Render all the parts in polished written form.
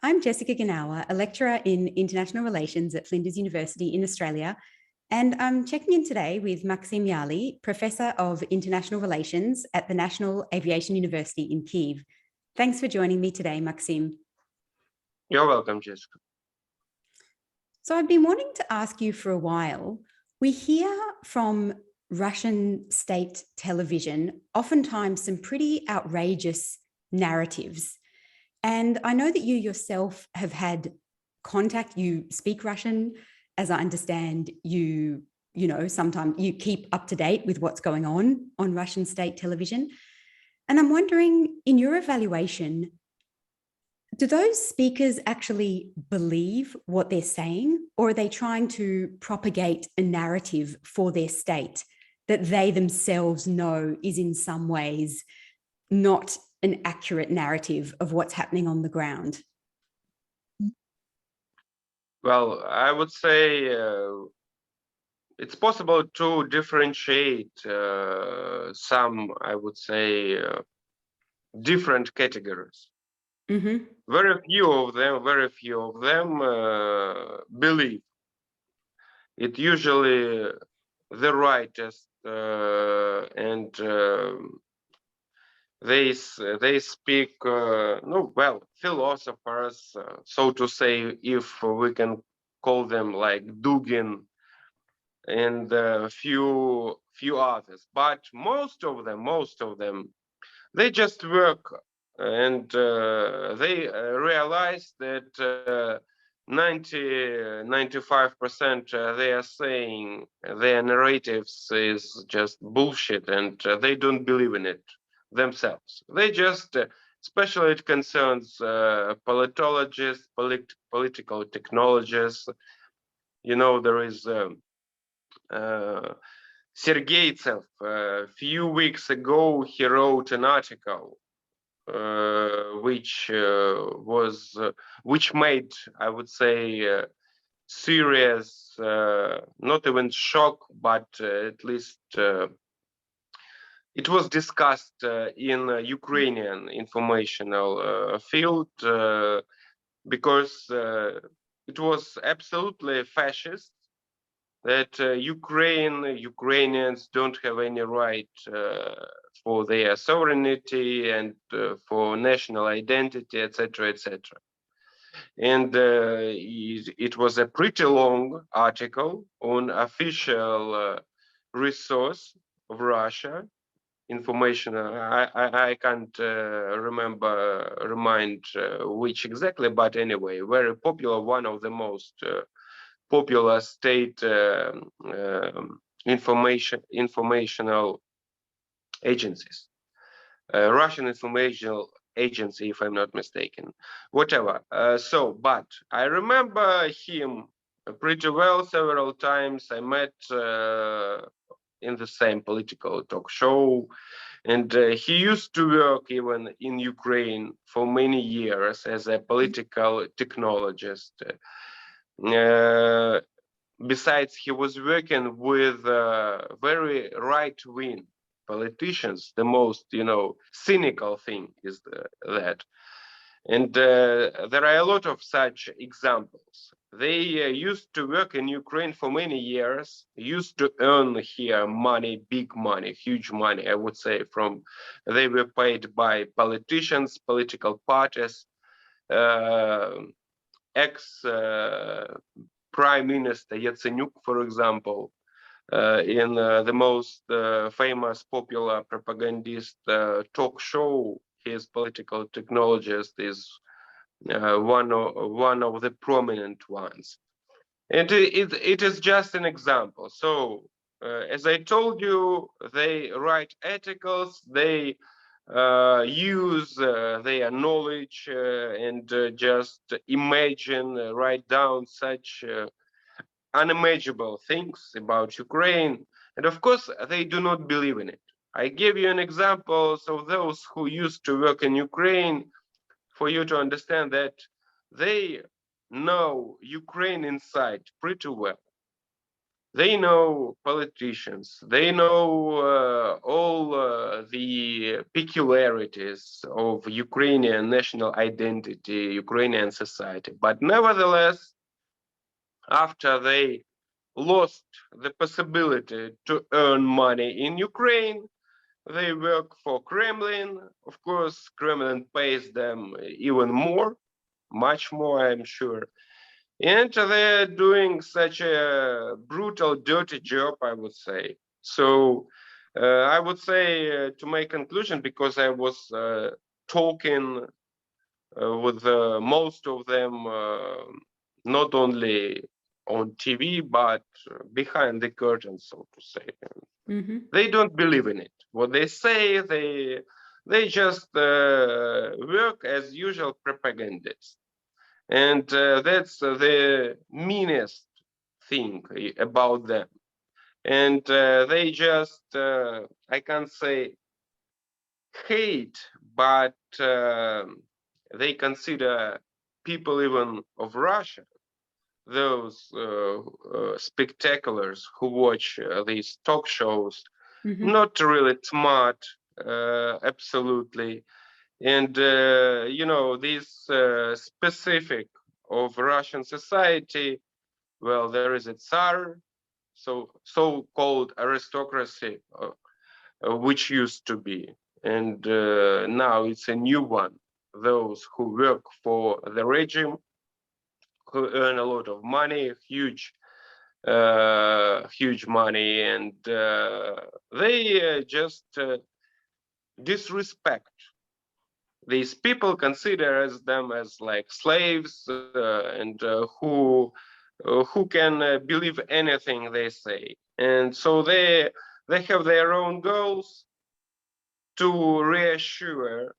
I'm Jessica Ganawa, a lecturer in international relations at Flinders University in Australia, and I'm checking in today with Maxim Professor of International Relations at the National Aviation University in Kyiv. Thanks for joining me today, Maxim. You're welcome, Jessica. So I've been wanting to ask you for a while. We hear from Russian state television oftentimes some pretty outrageous narratives. And I know that you yourself have had contact, you speak Russian, as I understand, sometimes you keep up to date with what's going on Russian state television. And I'm wondering, in your evaluation, do those speakers actually believe what they're saying, or are they trying to propagate a narrative for their state that they themselves know is in some ways not an accurate narrative of what's happening on the ground? Well, I would say it's possible to differentiate some, I would say, different categories. Mm-hmm. Very few of them believe. It usually the rightest and they speak philosophers, so to say, if we can call them, like Dugin and few others, but most of them they just work and they realize that 95% they are saying their narratives is just bullshit, and they don't believe in it themselves. They just, especially it concerns politologists, political technologists. You know, there is Sergeytsev. A few weeks ago, he wrote an article which made, I would say, serious, not even shock, but at least it was discussed in Ukrainian informational field because it was absolutely fascist. That Ukrainians don't have any right for their sovereignty and for national identity, etc., etc. And it was a pretty long article on official resource of Russia information. I can't remind which exactly, but anyway, very popular, one of the most popular state informational agencies, Russian informational agency, if I'm not mistaken. Whatever. But I remember him pretty well. Several times I met in the same political talk show, and he used to work even in Ukraine for many years as a political technologist. Besides, he was working with very right-wing politicians. The most, cynical thing is that. And there are a lot of such examples. They used to work in Ukraine for many years, used to earn here money, big money, huge money, I would say, they were paid by politicians, political parties, ex Prime Minister Yatsenyuk, for example, in the most famous popular propagandist talk show, his political technologist is one of the prominent ones. And it is just an example. So, as I told you, they write articles, they use their knowledge and just imagine, write down such unimaginable things about Ukraine. And of course, they do not believe in it. I give you an example of those who used to work in Ukraine for you to understand that they know Ukraine inside pretty well. They know politicians. They know all the peculiarities of Ukrainian national identity, Ukrainian society. But nevertheless, after they lost the possibility to earn money in Ukraine, they work for Kremlin. Of course, Kremlin pays them even more, much more, I'm sure. And they're doing such a brutal, dirty job, I would say. So I would say to make conclusion, because I was talking with most of them, not only on TV, but behind the curtain, so to say. Mm-hmm. They don't believe in it. What they say, they just work as usual propagandists. And that's the meanest thing about them. And they just, I can't say hate, but they consider people even of Russia, those spectaculars who watch these talk shows, Mm-hmm. not really smart, absolutely. And, this specific of Russian society, well, there is a Tsar, so-called aristocracy, which used to be. And now it's a new one. Those who work for the regime, who earn a lot of money, huge money, and they just disrespect these people, consider as them as like slaves, and who can believe anything they say. And so they have their own goals to reassure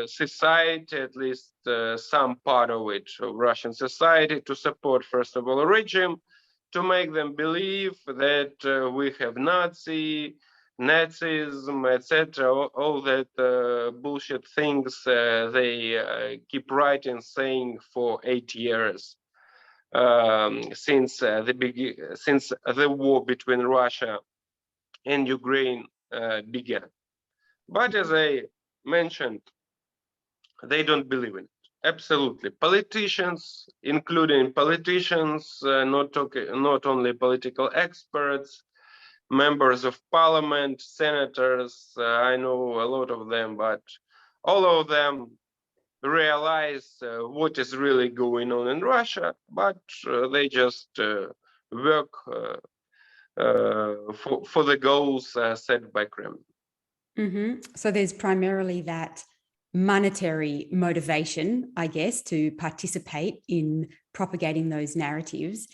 society, at least some part of it, of Russian society, to support, first of all, a regime, to make them believe that we have Nazism, etc., all that bullshit things they keep writing, saying for 8 years since the war between Russia and Ukraine began. But as I mentioned, they don't believe in it. Absolutely. Politicians, including politicians, not only political experts, members of parliament, senators, I know a lot of them, but all of them realize what is really going on in Russia, but they just work for the goals set by Kremlin. Mm-hmm. So there's primarily that monetary motivation, I guess, to participate in propagating those narratives.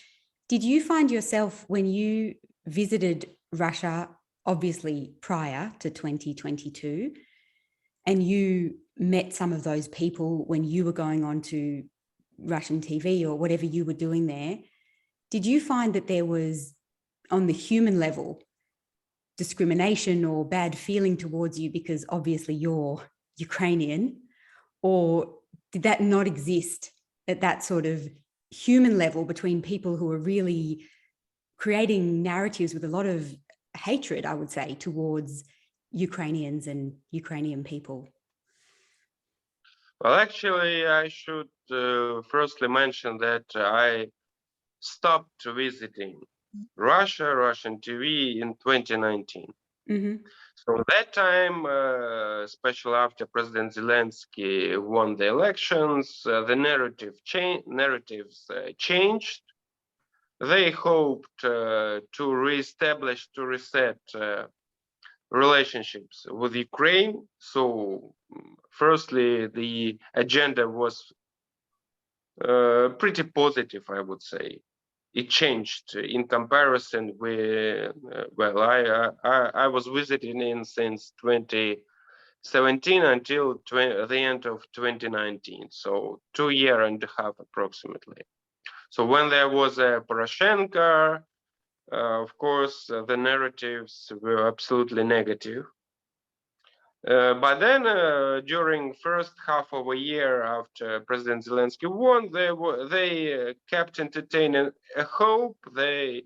Did you find yourself, when you visited Russia, obviously prior to 2022, and you met some of those people when you were going on to Russian TV or whatever you were doing there, did you find that there was, on the human level, discrimination or bad feeling towards you because obviously you're Ukrainian? Or did that not exist at that sort of human level between people who are really creating narratives with a lot of hatred, I would say, towards Ukrainians and Ukrainian people? Well, actually, I should firstly mention that I stopped visiting Russia, Russian TV in 2019. Mm-hmm. So that time, especially after President Zelensky won the elections, the narratives changed. They hoped to reestablish, to reset relationships with Ukraine. So, firstly, the agenda was pretty positive, I would say. It changed in comparison with, well, I was visiting in since 2017 until the end of 2019, so 2 years and a half approximately. So when there was a Poroshenko, of course, the narratives were absolutely negative. But then, during first half of a year after President Zelensky won, they kept entertaining a hope. They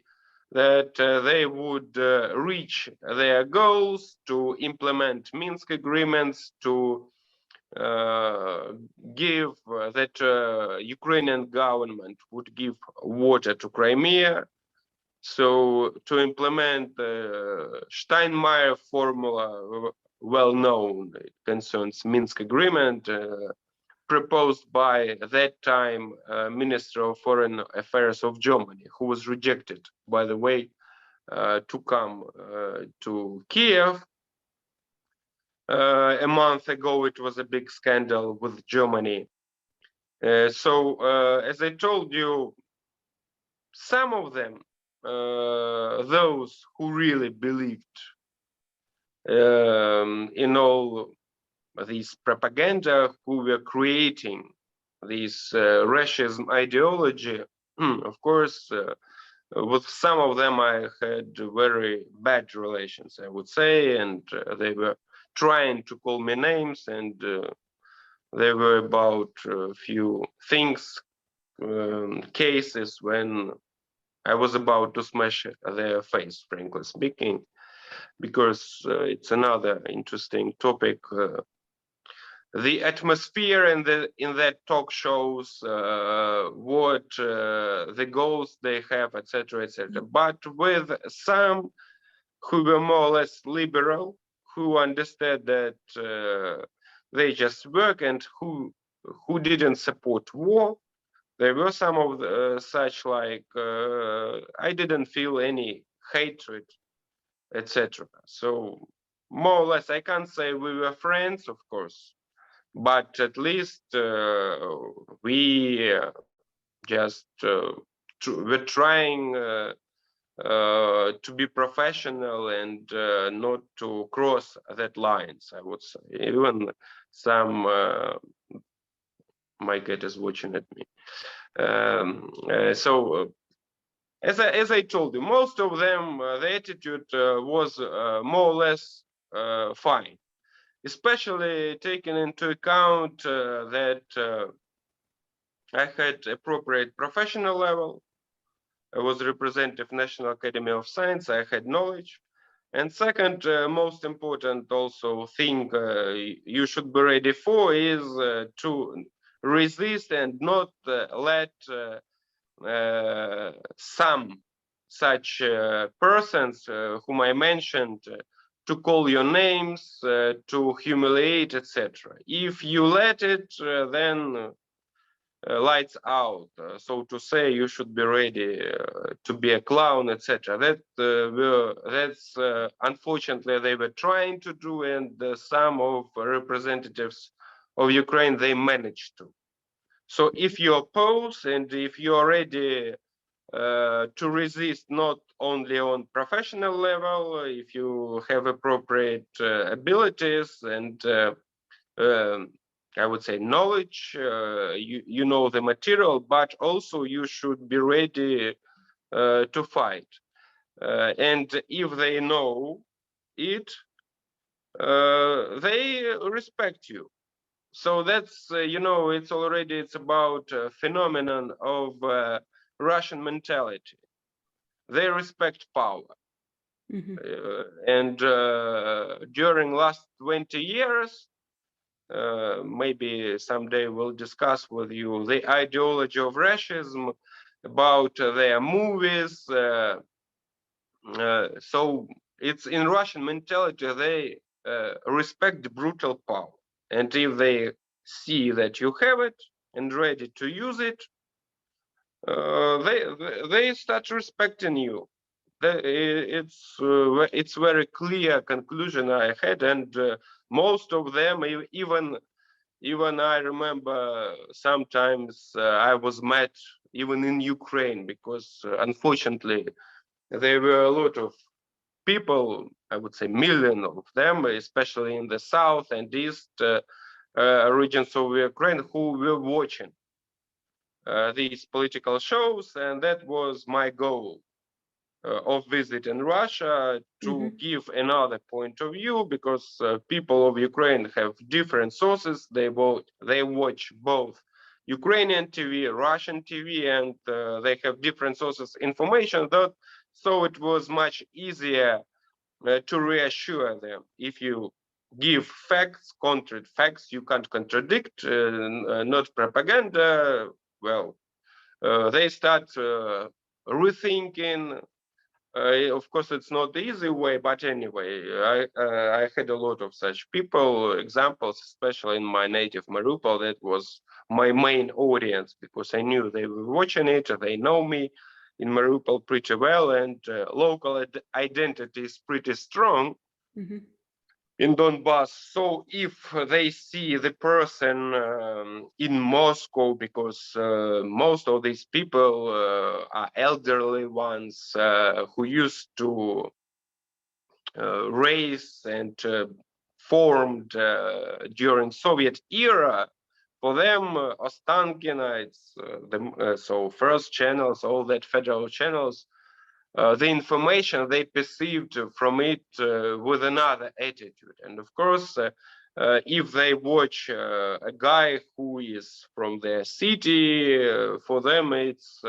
that they would reach their goals, to implement Minsk agreements, to give that Ukrainian government would give water to Crimea. So to implement the Steinmeier formula, well known, it concerns Minsk agreement, proposed by that time Minister of Foreign Affairs of Germany, who was rejected, by the way, to come to Kiev. A month ago, it was a big scandal with Germany. So, as I told you, some of them, those who really believed in all these propaganda, who were creating this racism ideology, of course, with some of them I had very bad relations, I would say, and they were trying to call me names, and they were about a few things, cases when I was about to smash their face, frankly speaking, because it's another interesting topic. The atmosphere in that talk shows, what the goals they have, etc., etc. But with some who were more or less liberal, who understood that they just work, and who didn't support war, there were some of such, like I didn't feel any hatred, etc. So more or less, I can't say we were friends, of course, but at least we just were trying to be professional and not to cross that lines, I would say. Even some my cat is watching at me. So as I told you, most of them, the attitude was more or less fine, especially taking into account that I had appropriate professional level. I was representative National Academy of Science. I had knowledge. And second, most important also thing you should be ready for is to resist and not let some such persons whom I mentioned to call your names, to humiliate, etc. If you let it, then lights out, so to say. You should be ready to be a clown, etc. That's unfortunately they were trying to do, and some of representatives of Ukraine, they managed to. So if you oppose, and if you are ready to resist, not only on professional level, if you have appropriate abilities and I would say knowledge, you know the material, but also you should be ready to fight. And if they know it, they respect you. So that's it's about a phenomenon of Russian mentality. They respect power. And during last 20 years, maybe someday we'll discuss with you the ideology of racism, about their movies. So it's in Russian mentality, they respect brutal power. And if they see that you have it and ready to use it, they start respecting you. It's very clear conclusion I had, and most of them, even I remember sometimes I was mad even in Ukraine, because unfortunately there were a lot of people, I would say million of them, especially in the south and east regions of Ukraine, who were watching these political shows, and that was my goal of visit in Russia, to give another point of view, because people of Ukraine have different sources. They watch both Ukrainian TV, Russian TV, and they have different sources information. So it was much easier to reassure them. If you give facts, concrete facts, you can't contradict, not propaganda, well, they start rethinking. Of course, it's not the easy way, but anyway, I had a lot of such people, examples, especially in my native Mariupol. That was my main audience because I knew they were watching it, they know me in Mariupol pretty well, and local identity is pretty strong. Mm-hmm. In Donbass. So if they see the person in Moscow, because most of these people are elderly ones who used to raise and formed during Soviet era, for them, Ostankina, it's so first channels, all that federal channels, the information they perceived from it with another attitude. And of course, if they watch a guy who is from their city, for them it's,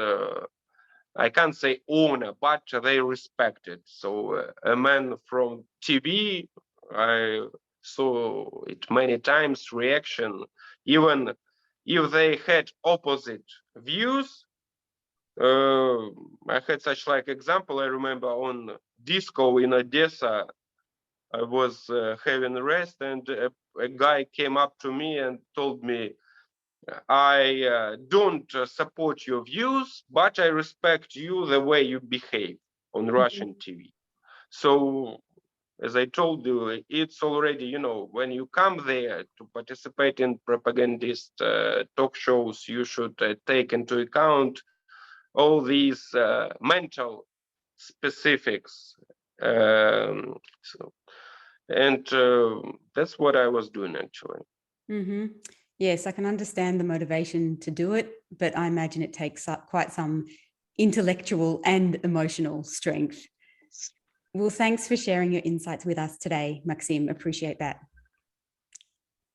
I can't say owner, but they respect it. So a man from TV, I saw it many times, reaction, even if they had opposite views, I had such like example. I remember on disco in Odessa, I was having a rest, and a guy came up to me and told me, "I don't support your views, but I respect you the way you behave on Russian TV." So, as I told you, it's already, you know, when you come there to participate in propagandist talk shows, you should take into account all these mental specifics. So, and that's what I was doing actually. Mm-hmm. Yes, I can understand the motivation to do it, but I imagine it takes up quite some intellectual and emotional strength. Well, thanks for sharing your insights with us today, Maxim. Appreciate that.